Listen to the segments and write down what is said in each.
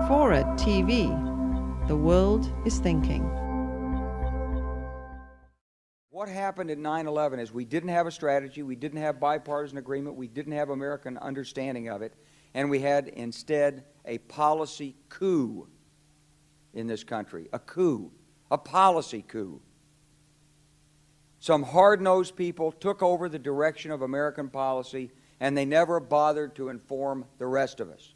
Forward TV. The world is thinking. What happened at 9/11 is we didn't have a strategy, we didn't have bipartisan agreement, we didn't have American understanding of it, and we had instead a policy coup in this country. A coup. A policy coup. Some hard-nosed people took over the direction of American policy, and they never bothered to inform the rest of us.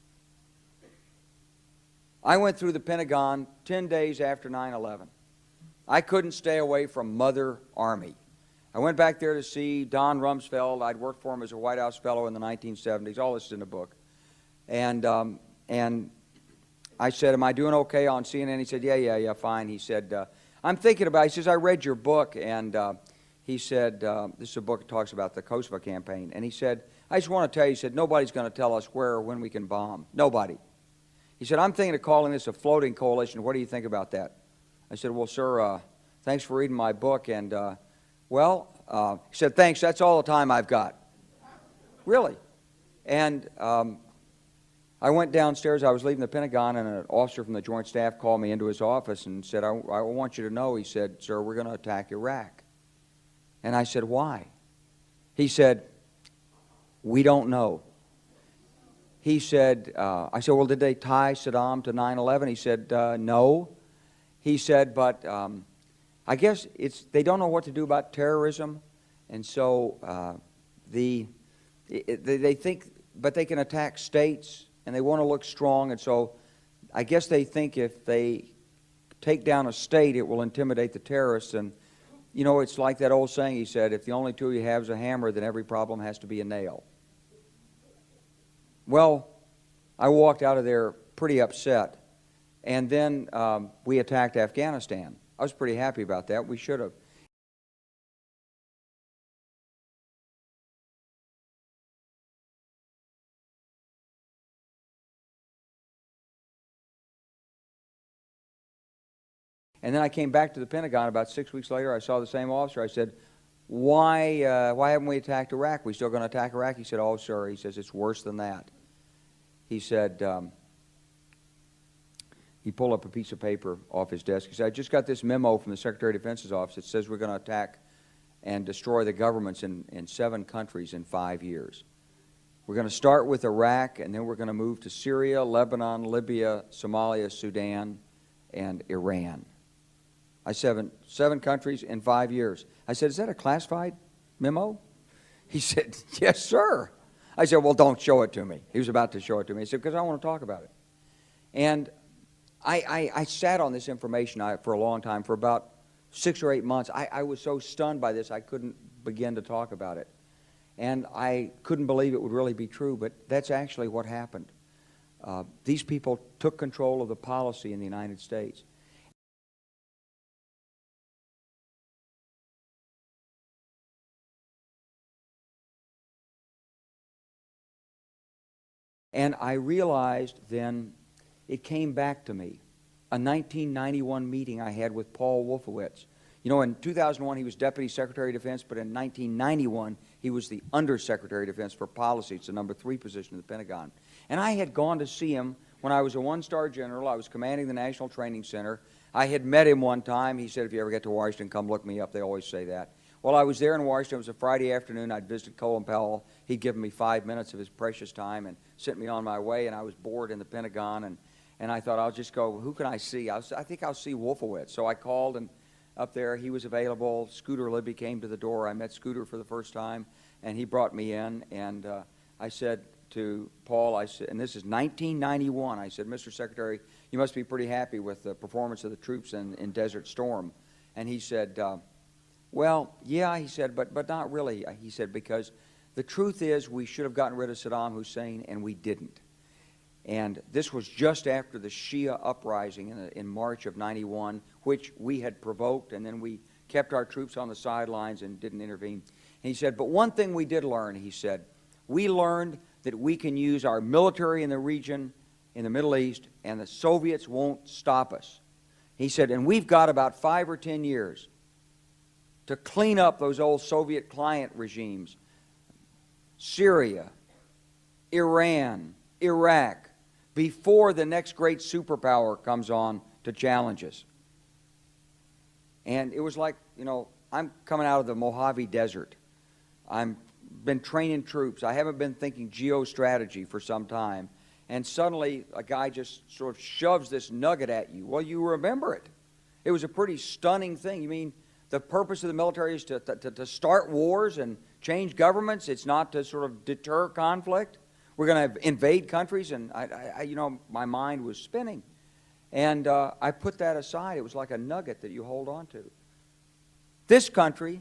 I went through the Pentagon 10 days after 9/11. I couldn't stay away from Mother Army. I went back there to see Don Rumsfeld. I'd worked for him as a White House fellow in the 1970s. All this is in the book. And I said, am I doing okay on CNN? He said, yeah, fine. He said, I'm thinking about it. He says, I read your book, and he said, this is a book that talks about the Kosovo campaign. And he said, I just want to tell you, he said, nobody's going to tell us where or when we can bomb. Nobody. He said, I'm thinking of calling this a floating coalition. What do you think about that? I said, well, sir, thanks for reading my book. And, he said, thanks, that's all the time I've got. Really. And I went downstairs. I was leaving the Pentagon, and an officer from the Joint Staff called me into his office and said, I want you to know, he said, sir, we're going to attack Iraq. And I said, why? He said, we don't know. He said, I said, well, did they tie Saddam to 9/11? He said, no. He said, but I guess they don't know what to do about terrorism, and so they think, but they can attack states, and they want to look strong, and so I guess they think if they take down a state, it will intimidate the terrorists. And you know, it's like that old saying, he said, if the only tool you have is a hammer, then every problem has to be a nail. Well, I walked out of there pretty upset, and then we attacked Afghanistan. I was pretty happy about that. We should have. And then I came back to the Pentagon about 6 weeks later. I saw the same officer. I said, why haven't we attacked Iraq? We still going to attack Iraq? He said, oh, sir. He says, it's worse than that. He said, he pulled up a piece of paper off his desk. He said, I just got this memo from the Secretary of Defense's office. It says we're going to attack and destroy the governments in 7 countries in 5 years. We're going to start with Iraq, and then we're going to move to Syria, Lebanon, Libya, Somalia, Sudan, and Iran. I said, 7 countries in 5 years. I said, is that a classified memo? He said, yes, sir. I said, well, don't show it to me. He was about to show it to me. He said, because I want to talk about it. And I sat on this information for a long time, for about 6 or 8 months. I was so stunned by this, I couldn't begin to talk about it. And I couldn't believe it would really be true, but that's actually what happened. These people took control of the policy in the United States. And I realized then, it came back to me, a 1991 meeting I had with Paul Wolfowitz. You know, in 2001 he was Deputy Secretary of Defense, but in 1991 he was the Undersecretary of Defense for Policy. It's the number 3 position in the Pentagon. And I had gone to see him when I was a 1-star general. I was commanding the National Training Center. I had met him one time. He said, if you ever get to Washington, come look me up. They always say that. Well, I was there in Washington. It was a Friday afternoon. I'd visited Colin Powell. He'd given me 5 minutes of his precious time and sent me on my way, and I was bored in the Pentagon, and I thought, I'll just go, who can I see? I think I'll see Wolfowitz. So I called, and up there, he was available. Scooter Libby came to the door. I met Scooter for the first time, and he brought me in, and I said to Paul, I said, and this is 1991, I said, Mr. Secretary, you must be pretty happy with the performance of the troops in Desert Storm. And he said, well, yeah, he said, but not really. He said, because the truth is we should have gotten rid of Saddam Hussein, and we didn't. And this was just after the Shia uprising in March of '91, which we had provoked, and then we kept our troops on the sidelines and didn't intervene. And he said, but one thing we did learn, he said, we learned that we can use our military in the region, in the Middle East, and the Soviets won't stop us. He said, and we've got about 5 or 10 years to clean up those old Soviet client regimes, Syria, Iran, Iraq. before the next great superpower comes on to challenge us. And it was like, you know, I'm coming out of the Mojave Desert. I've been training troops. I haven't been thinking geostrategy for some time. And suddenly a guy just sort of shoves this nugget at you. Well, you remember it. It was a pretty stunning thing. You mean the purpose of the military is to start wars and change governments? It's not to sort of deter conflict? We're going to invade countries? And, you know, my mind was spinning. And I put that aside. It was like a nugget that you hold on to. This country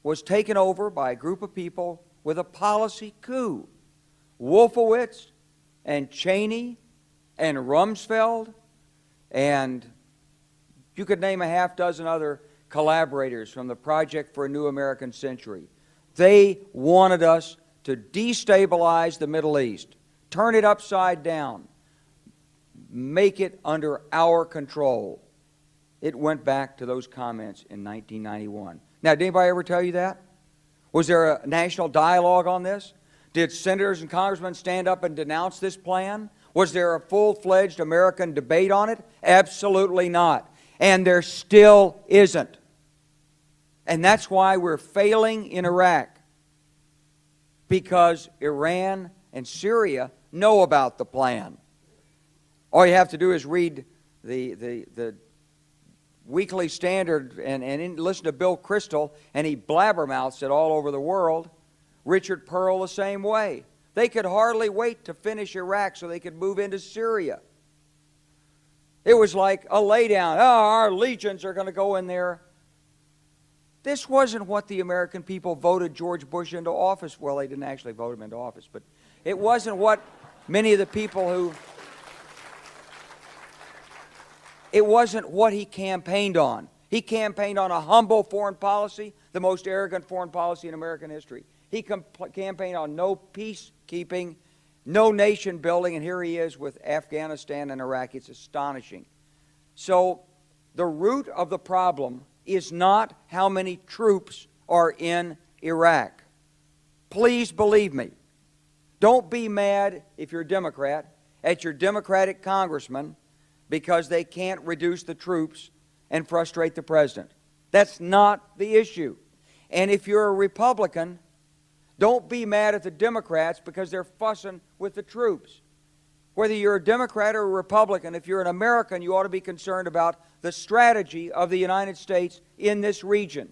was taken over by a group of people with a policy coup. Wolfowitz and Cheney and Rumsfeld, and you could name a half dozen other collaborators from the Project for a New American Century. They wanted us to destabilize the Middle East, turn it upside down, make it under our control. It went back to those comments in 1991. Now, did anybody ever tell you that? Was there a national dialogue on this? Did senators and congressmen stand up and denounce this plan? Was there a full-fledged American debate on it? Absolutely not. And there still isn't. And that's why we're failing in Iraq. Because Iran and Syria know about the plan. All you have to do is read the Weekly Standard and listen to Bill Kristol, and he blabbermouths it all over the world. Richard Pearl the same way. They could hardly wait to finish Iraq so they could move into Syria. It was like a laydown. Oh, our legions are going to go in there. This wasn't what the American people voted George Bush into office. Well, they didn't actually vote him into office, but it wasn't what many of the people who... It wasn't what he campaigned on. He campaigned on a humble foreign policy, the most arrogant foreign policy in American history. He campaigned on no peacekeeping, no nation building, and here he is with Afghanistan and Iraq. It's astonishing. So the root of the problem is not how many troops are in Iraq. Please believe me. Don't be mad, if you're a Democrat, at your Democratic congressman because they can't reduce the troops and frustrate the president. That's not the issue. And if you're a Republican, don't be mad at the Democrats because they're fussing with the troops. Whether you're a Democrat or a Republican, if you're an American, you ought to be concerned about the strategy of the United States in this region.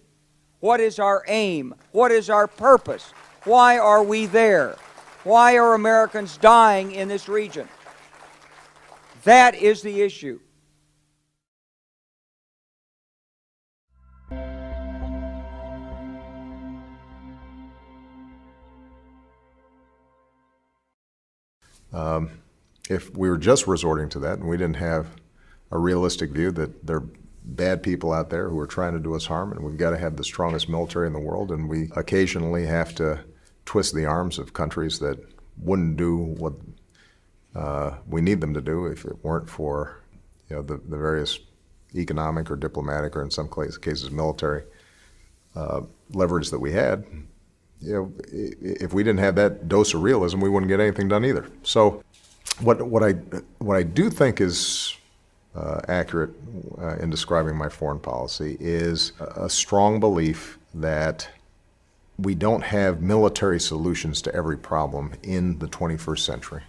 What is our aim? What is our purpose? Why are we there? Why are Americans dying in this region? That is the issue. If we were just resorting to that and we didn't have a realistic view that there are bad people out there who are trying to do us harm, and we've got to have the strongest military in the world, and we occasionally have to twist the arms of countries that wouldn't do what we need them to do if it weren't for, you know, the various economic or diplomatic or in some cases military leverage that we had. You know, if we didn't have that dose of realism, we wouldn't get anything done either. So what I do think is accurate in describing my foreign policy is a strong belief that we don't have military solutions to every problem in the 21st century.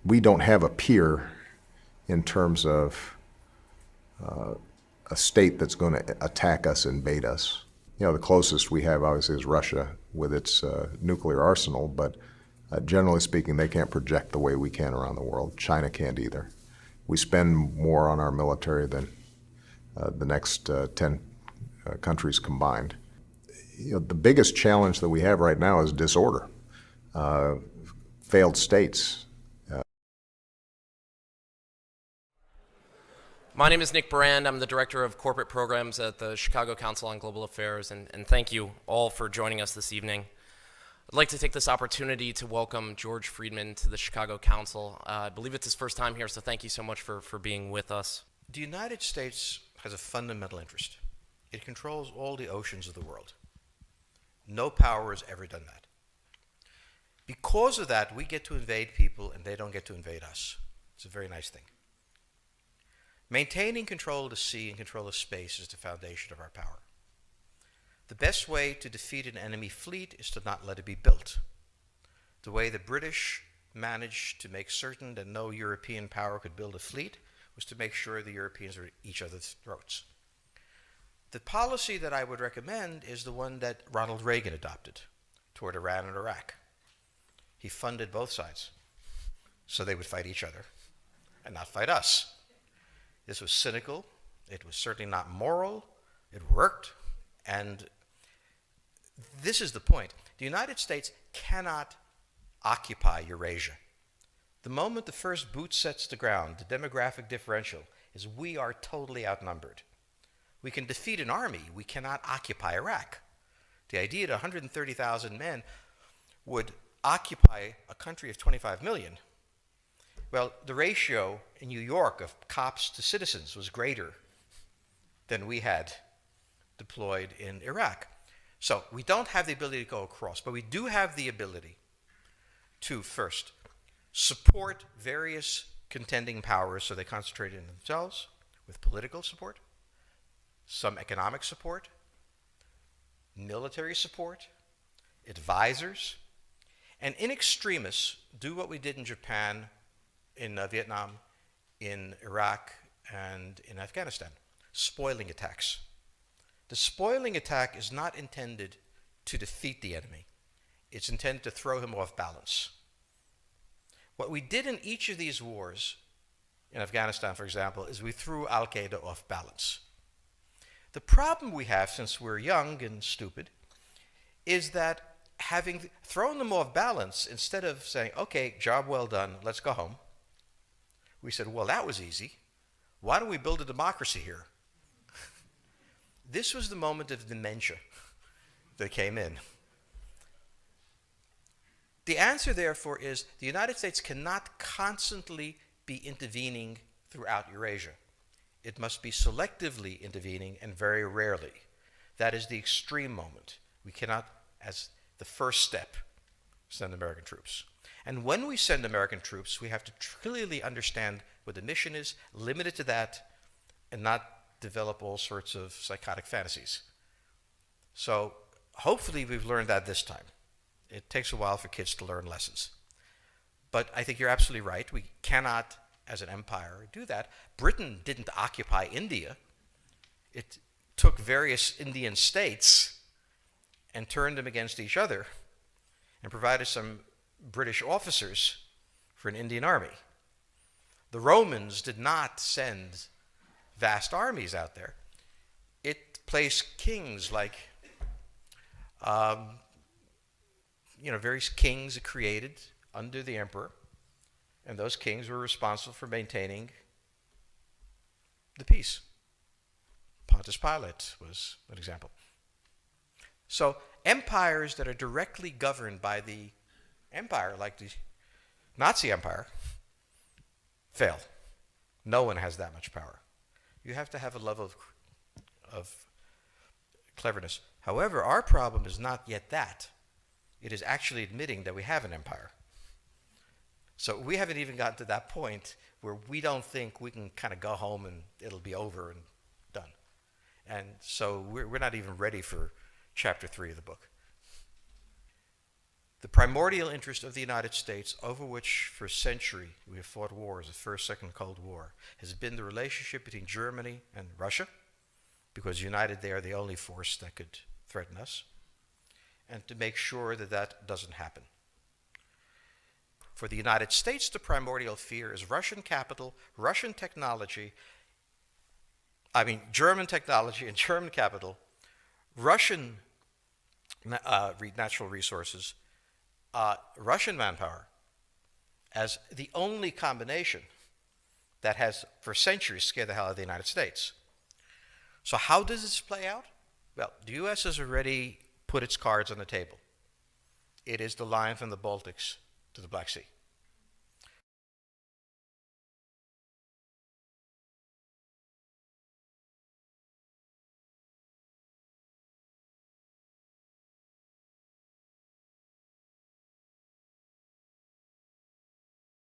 We don't have a peer in terms of a state that's going to attack us, invade us. You know, the closest we have obviously is Russia with its nuclear arsenal, but generally speaking, they can't project the way we can around the world. China can't either. We spend more on our military than the next 10 countries combined. You know, the biggest challenge that we have right now is disorder, failed states. My name is Nick Brand. I'm the Director of Corporate Programs at the Chicago Council on Global Affairs, and thank you all for joining us this evening. I'd like to take this opportunity to welcome George Friedman to the Chicago Council. I believe it's his first time here, so thank you so much for being with us. The United States has a fundamental interest. It controls all the oceans of the world. No power has ever done that. Because of that, we get to invade people and they don't get to invade us. It's a very nice thing. Maintaining control of the sea and control of space is the foundation of our power. The best way to defeat an enemy fleet is to not let it be built. The way the British managed to make certain that no European power could build a fleet was to make sure the Europeans were at each other's throats. The policy that I would recommend is the one that Ronald Reagan adopted toward Iran and Iraq. He funded both sides so they would fight each other and not fight us. This was cynical. It was certainly not moral. It worked. And this is the point. The United States cannot occupy Eurasia. The moment the first boot sets the ground, the demographic differential is we are totally outnumbered. We can defeat an army. We cannot occupy Iraq. The idea that 130,000 men would occupy a country of 25 million, well, the ratio in New York of cops to citizens was greater than we had deployed in Iraq. So we don't have the ability to go across, but we do have the ability to first support various contending powers so they concentrate in themselves with political support, some economic support, military support, advisors, and in extremis do what we did in Japan, in Vietnam, in Iraq, and in Afghanistan, spoiling attacks. The spoiling attack is not intended to defeat the enemy. It's intended to throw him off balance. What we did in each of these wars, in Afghanistan, for example, is we threw Al-Qaeda off balance. The problem we have, since we're young and stupid, is that having thrown them off balance, instead of saying, okay, job well done, let's go home, we said, well, that was easy. Why don't we build a democracy here? This was the moment of dementia that came in. The answer, therefore, is the United States cannot constantly be intervening throughout Eurasia. It must be selectively intervening and very rarely. That is the extreme moment. We cannot, as the first step, send American troops. And when we send American troops, we have to clearly understand what the mission is, limit it to that, and not develop all sorts of psychotic fantasies. So hopefully we've learned that this time. It takes a while for kids to learn lessons. But I think you're absolutely right. We cannot, as an empire, do that. Britain didn't occupy India. It took various Indian states and turned them against each other and provided some British officers for an Indian army. The Romans did not send vast armies out there. It placed kings like, various kings it created under the emperor, and those kings were responsible for maintaining the peace. Pontius Pilate was an example. So empires that are directly governed by the empire, like the Nazi Empire, fail. No one has that much power. You have to have a level of cleverness. However, our problem is not yet that. It is actually admitting that we have an empire. So we haven't even gotten to that point where we don't think we can kind of go home and it'll be over and done. And so we're not even ready for chapter 3 of the book. The primordial interest of the United States, over which for a century we have fought wars, the First, Second Cold War, has been the relationship between Germany and Russia, because united they are the only force that could threaten us, and to make sure that that doesn't happen. For the United States, the primordial fear is Russian capital, Russian technology, German technology and German capital, Russian natural resources, Russian manpower, as the only combination that has for centuries scared the hell out of the United States. So how does this play out? Well, the U.S. has already put its cards on the table. It is the line from the Baltics to the Black Sea.